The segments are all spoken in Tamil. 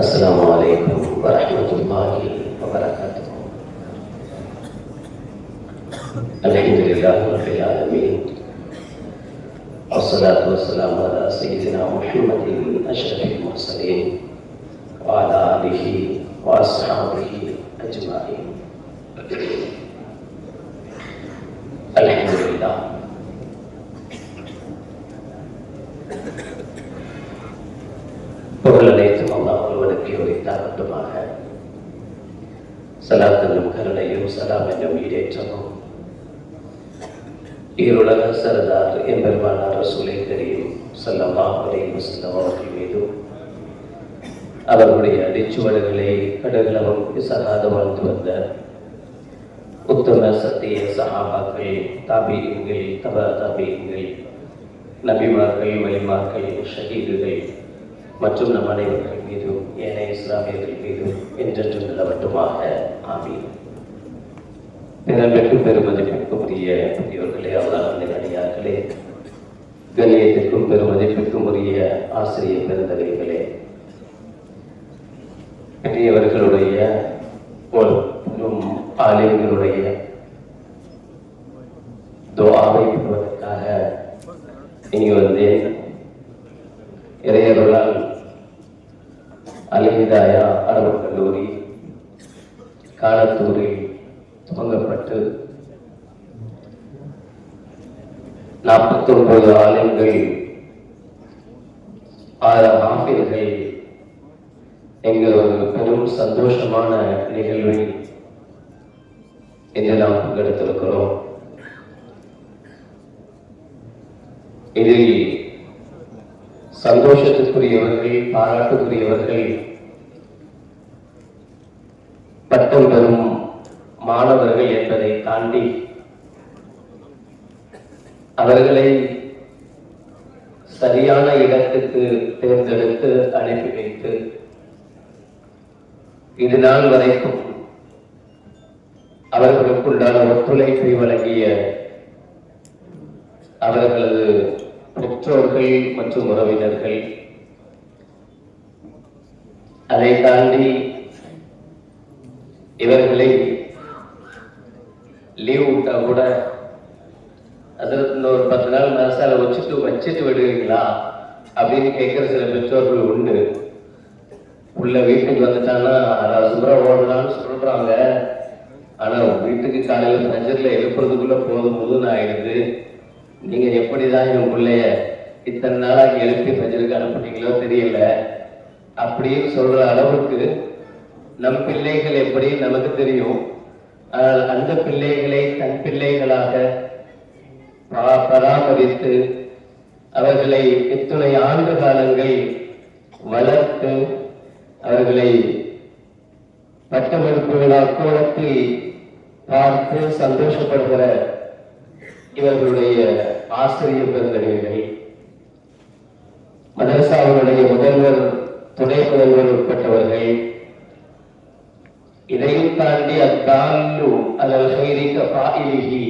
السلام عليكم ورحمة الله وبركاته. الحمد لله رب العالمين، والصلاة والسلام على سيدنا محمد أشرف المرسلين وعلى آله وأصحابه أجمعين. الحمد لله. புகழ் அனைத்தும் அல்லாஹ் ஒருவனுக்கு உரித்தாகட்டுமாக. ஸலாத் என்னும் கருணையும் ஸலாம் என்னும் ஈடேற்றமும் ஈருலக சரதார் எம்பெருமானார் ரசூலை கரீம் ஸல்லல்லாஹு அலைஹி வஸல்லம் அவர்கள் மீதும் அவர்களுடைய அடிச்சுவடுகளை கடகளவும் சகாத வாழ்ந்து வந்த உத்தம சத்திய சஹாபாக்கள், தாபீன்கள், தபா தாபீன்கள், நபிமார்கள், வலிமார்கள், ஷஹீதுகள் மற்றும் நம் அனைவர்கள் மீதும் ஏனைய இஸ்லாமியர்கள் மீதும் என்றென்றும் நிலவட்டுமாக. ஆமீன். பிறருக்கு பெருமதிப்பிற்கும் உரிய பெரியவர்களே, அல்லாஹ்வின் அடியார்களே, கண்ணியத்திற்கும் பெருமதிப்பிற்கும் உரிய ஆசிரியர் பெருந்தகைகளே, பெரியவர்களுடைய ஒரு பெரும் ஆலிம்களுடைய துஆவை பெறுவதற்காக இங்கு வந்தேன். இறையருளால் அல்-ஹிதாயா அரபு கல்லூரி காலத்தூரில் துவங்கப்பட்டு 49 ஆலிம்கள், 6 ஹாஃபில்கள் எங்கள் ஒரு பெரும் சந்தோஷமான நிகழ்வில் இன்று நாம் பங்கெடுத்திருக்கிறோம். இதில் சந்தோஷத்துக்குரியவர்கள், பாராட்டுக்குரியவர்கள், பட்டம் பெறும் மாணவர்கள் என்பதை தாண்டி அவர்களை சரியான இடத்துக்கு தேர்ந்தெடுத்து அனுப்பி வைத்து இது நாள் வரைக்கும் அவர்களுக்குண்டான ஒத்துழைப்பை வழங்கிய அவர்களது பெற்றோர்கள் மற்றும் உறவினர்கள், அதை தாண்டி இவர்களை லீவ் விட்டா கூட அதற்கு இன்னொரு 10 நாள் மனசால வச்சுட்டு விடுவீங்களா அப்படின்னு கேட்கிற சில பெற்றோர்கள் உண்டு. உள்ள வீட்டுக்கு வந்துட்டாங்கன்னா சுப்ரா ஓடலான்னு சொல்றாங்க. ஆனா வீட்டுக்கு காலையில் பஞ்சர்ல எழுப்புறதுக்குள்ள போதும் ஆயிடுது. நீங்க எப்படிதான் என் பிள்ளைய இத்தனை நாளாக எழுப்பி பஞ்சருக்கு அனுப்புனீங்களோ தெரியல அப்படின்னு சொல்ற அளவுக்கு நம் பிள்ளைகள் எப்படி நமக்கு தெரியும். ஆனால் அந்த பிள்ளைகளை தன் பிள்ளைகளாக பராமரித்து அவர்களை இத்துணை ஆண்டு காலங்கள் வளர்த்து அவர்களை பட்டமளிப்பு விழா கோலத்தில் பார்த்து சந்தோஷப்படுகிற இவர்களுடைய ஆசிரியர் பெருந்தகைகள், மதரசாவுடைய முதல்வர், துணை முதல்வர் உட்பட்டவர்கள், இதையும் தாண்டி அத்தாலு அலல் கைரிக ஃபாயிலிஹி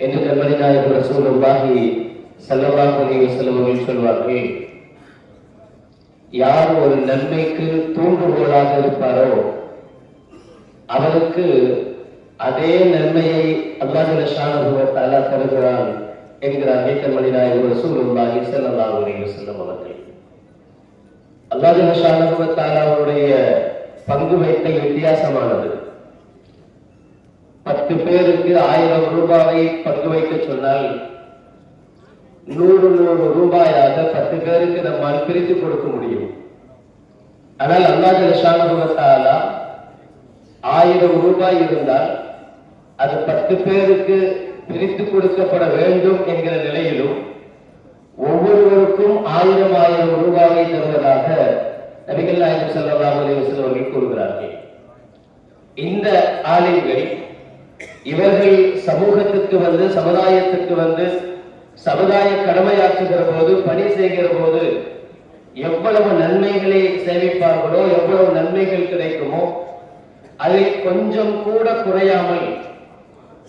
என்று கண்மணி நாயகம் ரசூலுல்லாஹி ஸல்லல்லாஹு அலைஹி வஸல்லம் அவர்கள் சொல்வார்கள். யார் ஒரு நன்மைக்கு தூண்டுகோலாக இருப்பாரோ அவருக்கு அதே நன்மையை அல்லாஹ் ஸுப்ஹானஹு வ தஆலா தருகிறான் என்கிறார்கள் கண்மணி நாயகம் ரசூலுல்லாஹி ஸல்லல்லாஹு அலைஹி வஸல்லம் அவர்கள். அல்லாஹ் ஸுப்ஹானஹு வ தஆலாவுடைய பங்கு வைத்தல் வித்தியாசமானது. 10 பேருக்கு 1000 ரூபாயை பங்கு வைக்க சொன்னால் 100 ரூபாயாக 10 பேருக்கு நம்மால் பிரித்து கொடுக்க முடியும். ஆனால் அல்லாஹ் ஸுப்ஹானஹு வ தஆலா 1000 ரூபாய் இருந்தால் அது 10 பேருக்கு பிரித்து கொடுக்கப்பட வேண்டும் என்கிற நிலையிலும் ஒவ்வொருவருக்கும் 1000 ரூபாயை தருவதாக நபிகள் நாயகம் ஸல்லல்லாஹு அலைஹி வஸல்லம் அவர்கள் கூறுகிறார்கள். இந்த ஆலிம்கள் இவர்கள் சமூகத்துக்கு வந்து, சமுதாயத்துக்கு வந்து, சமுதாய கடமையாற்றுகிற போது, பணி செய்கிற போது எவ்வளவு நன்மைகளை சேமிப்பார்களோ, எவ்வளவு நன்மைகள் கிடைக்குமோ அதை கொஞ்சம் கூட குறையாமல்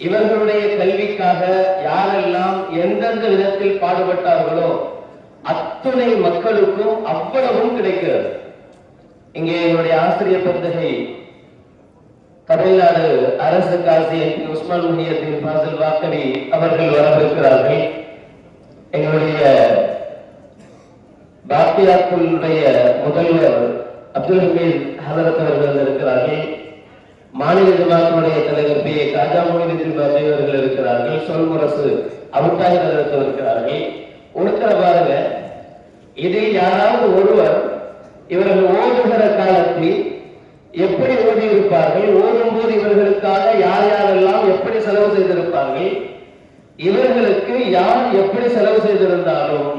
இவர்களுடைய கல்விக்காக யாரெல்லாம் எந்தெந்த விதத்தில் பாடுபட்டார்களோ அத்துணை மக்களுக்கும் அவ்வளவும் கிடைக்கிறது. இங்கே என்னுடைய ஆசிரியர் பெருந்தகை தமிழ்நாடு அரசு காசி உஸ்மான் முஹியத்தின் ஃபாசில் வாக்கவி அவர்கள் வரவிருக்கிறார்கள். எங்களுடைய பாக்கியாத்துடைய முதல்வர் அப்துல் ஹமீத் ஹதரத் அவர்கள் இருக்கிறார்கள். மாநில ஜமாத்துடைய தலைவர் பி காஜா மொய்னுதீன் பாபி அவர்கள் இருக்கிறார்கள். சொல்முரசு அவுட்டாஹி ஹதரத் இருக்கிறார்கள். ஒருத்தர் பாருங்க, இதில் யாராவது ஒருவர் இவர்கள் ஓடுகிற காலத்தில் எப்படி ஓடி இருப்பார்கள், ஓடும் போது இவர்களுக்காக யார் யாரெல்லாம் எப்படி செலவு செய்திருப்பார்கள், இவர்களுக்கு யார் எப்படி செலவு செய்திருந்தாலும்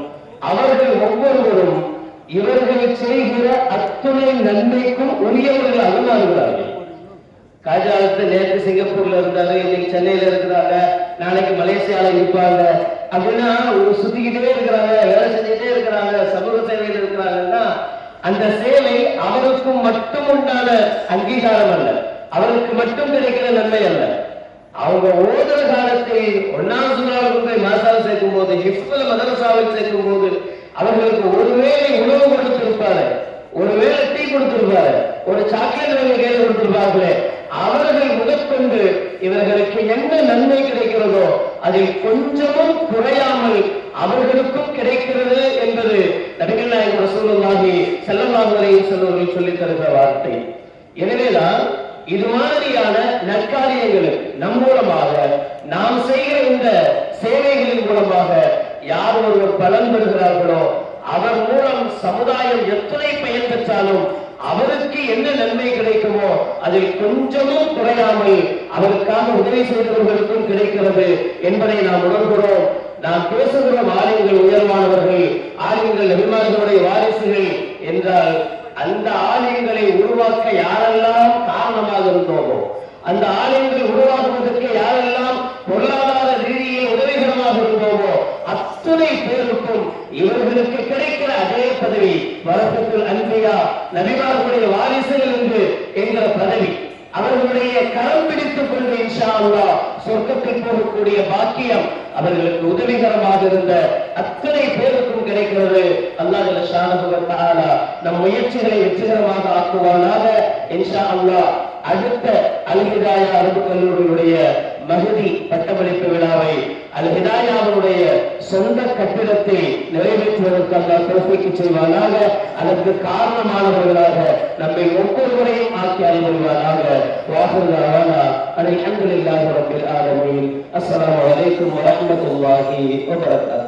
அவர்கள் ஒவ்வொருவரும் இவர்கள் செய்கிற அத்துணை நன்மைக்கும் உரியவர்கள் அனுமாறுகிறார்கள். காஜாலத்து நேற்று சிங்கப்பூர்ல இருந்தாரு, இன்னைக்கு சென்னையில இருக்கிறாங்க, நாளைக்கு மலேசியால இருப்பாங்க அப்படின்னா ஒரு சுத்திக்கிட்டே இருக்கிறாங்க, வேலை செஞ்சுட்டே இருக்கிறாங்க, சமூக சேவையில் இருக்கிறாங்கன்னா அந்த சேவை அவருக்கும் மட்டும் உண்டான அங்கீகாரம் அல்ல, அவருக்கு மட்டும் கிடைக்கிற நன்மை அல்ல. அவங்க ஓதுற காலத்தில் ஒன்னாம் சூறாவுக்கு போய் மாசால் சேர்க்கும் போது, ஹிஃப்ல மதரசாவில் சேர்க்கும் போது அவர்களுக்கு ஒருவேளை உணவு கொடுத்திருப்பாரு, ஒருவேளை டீ கொடுத்திருப்பாரு, ஒரு சாக்லேட் கையில் கொடுத்திருப்பார்களே, அவர்கள் முதற்கொண்டு இவர்களுக்கு என்ன நன்மை கிடைக்கிறதோ அதில் கொஞ்சமும் குறையாமல் அவர்களுக்கும் கிடைக்கிறது என்பது நபிகள் நாயகம் ரசூலுல்லாஹி ஸல்லல்லாஹு அலைஹி வஸல்லம் சொல்லித் தருகிற வார்த்தை. எனவேதான் இது மாதிரியான நற்காரியங்களுக்கு நம் மூலமாக நாம் செய்கிற இந்த சேவைகளின் மூலமாக யார் ஒருவர் பலன் பெறுகிறார்களோ அவர் மூலம் சமுதாயம் எத்தனை பயன் பெற்றாலும் அவருக்கு என்ன நன்மை கிடைக்குமோ அதில் கொஞ்சமும் குறையாமல் அவருக்காக உதவி செய்தவர்களுக்கும் கிடைக்கிறது என்பதை நாம் உணர்கிறோம். நாம் பேசுகிறோம் ஆலிம்கள் உயர்வானவர்கள், ஆலிம்கள் நபிமார்களுடைய வாரிசுகள் என்றால் அந்த ஆலயங்களை உருவாக்க யாரெல்லாம் காரணமாக இருந்தோமோ, அந்த ஆலயங்கள் உருவாக்குவதற்கு யாரெல்லாம் பொருளாதார ரீதியில் உதவிகரமாக இருந்தோமோ அத்துணை பேருக்கும் இவர்களுக்கு கிடைக்கிற அதே பதவி வரக்கத்துல் அன்பியா நபிமார்களுடைய வாரிசுகள் என்று என்கிற பதவி, அவர்களுடைய கரம் பிடித்துக் கொண்டு இன்ஷா அல்லாஹ் சொர்க்கத்தில் போகக்கூடிய பாக்கியம் அவர்களுக்கு உதவிகரமாக இருந்த அத்தனை பேருக்கும் கிடைக்கிறது. அல்லாஹ் ஜல்ல ஷானஹு வ தஆலா நம் முயற்சிகளை வெற்றிகரமாக ஆக்குவானாக இன்ஷா அல்லாஹ். அடுத்த அல் ஹிதாயா அரபு கல்லூரியுடைய மஹதி பட்டமளிப்பு விழாவை அல் ஹிதாயாவுடைய சொந்த கட்டிடத்தை நிறைவேற்றுவதற்கு அல்லாஹ் தௌஃபீக் செய்வானாக. அதற்கு காரணமானவர்களாக நம்மை ஒவ்வொருவரையும் ஆக்கி அருள்வானாக. வாஹிரு தஅவானா அல்ஹம்துலில்லாஹி ரப்பில் ஆலமீன். அஸ்ஸலாமு அலைக்கும் வரஹ்மத்துல்லாஹி வபரகாத்துஹு.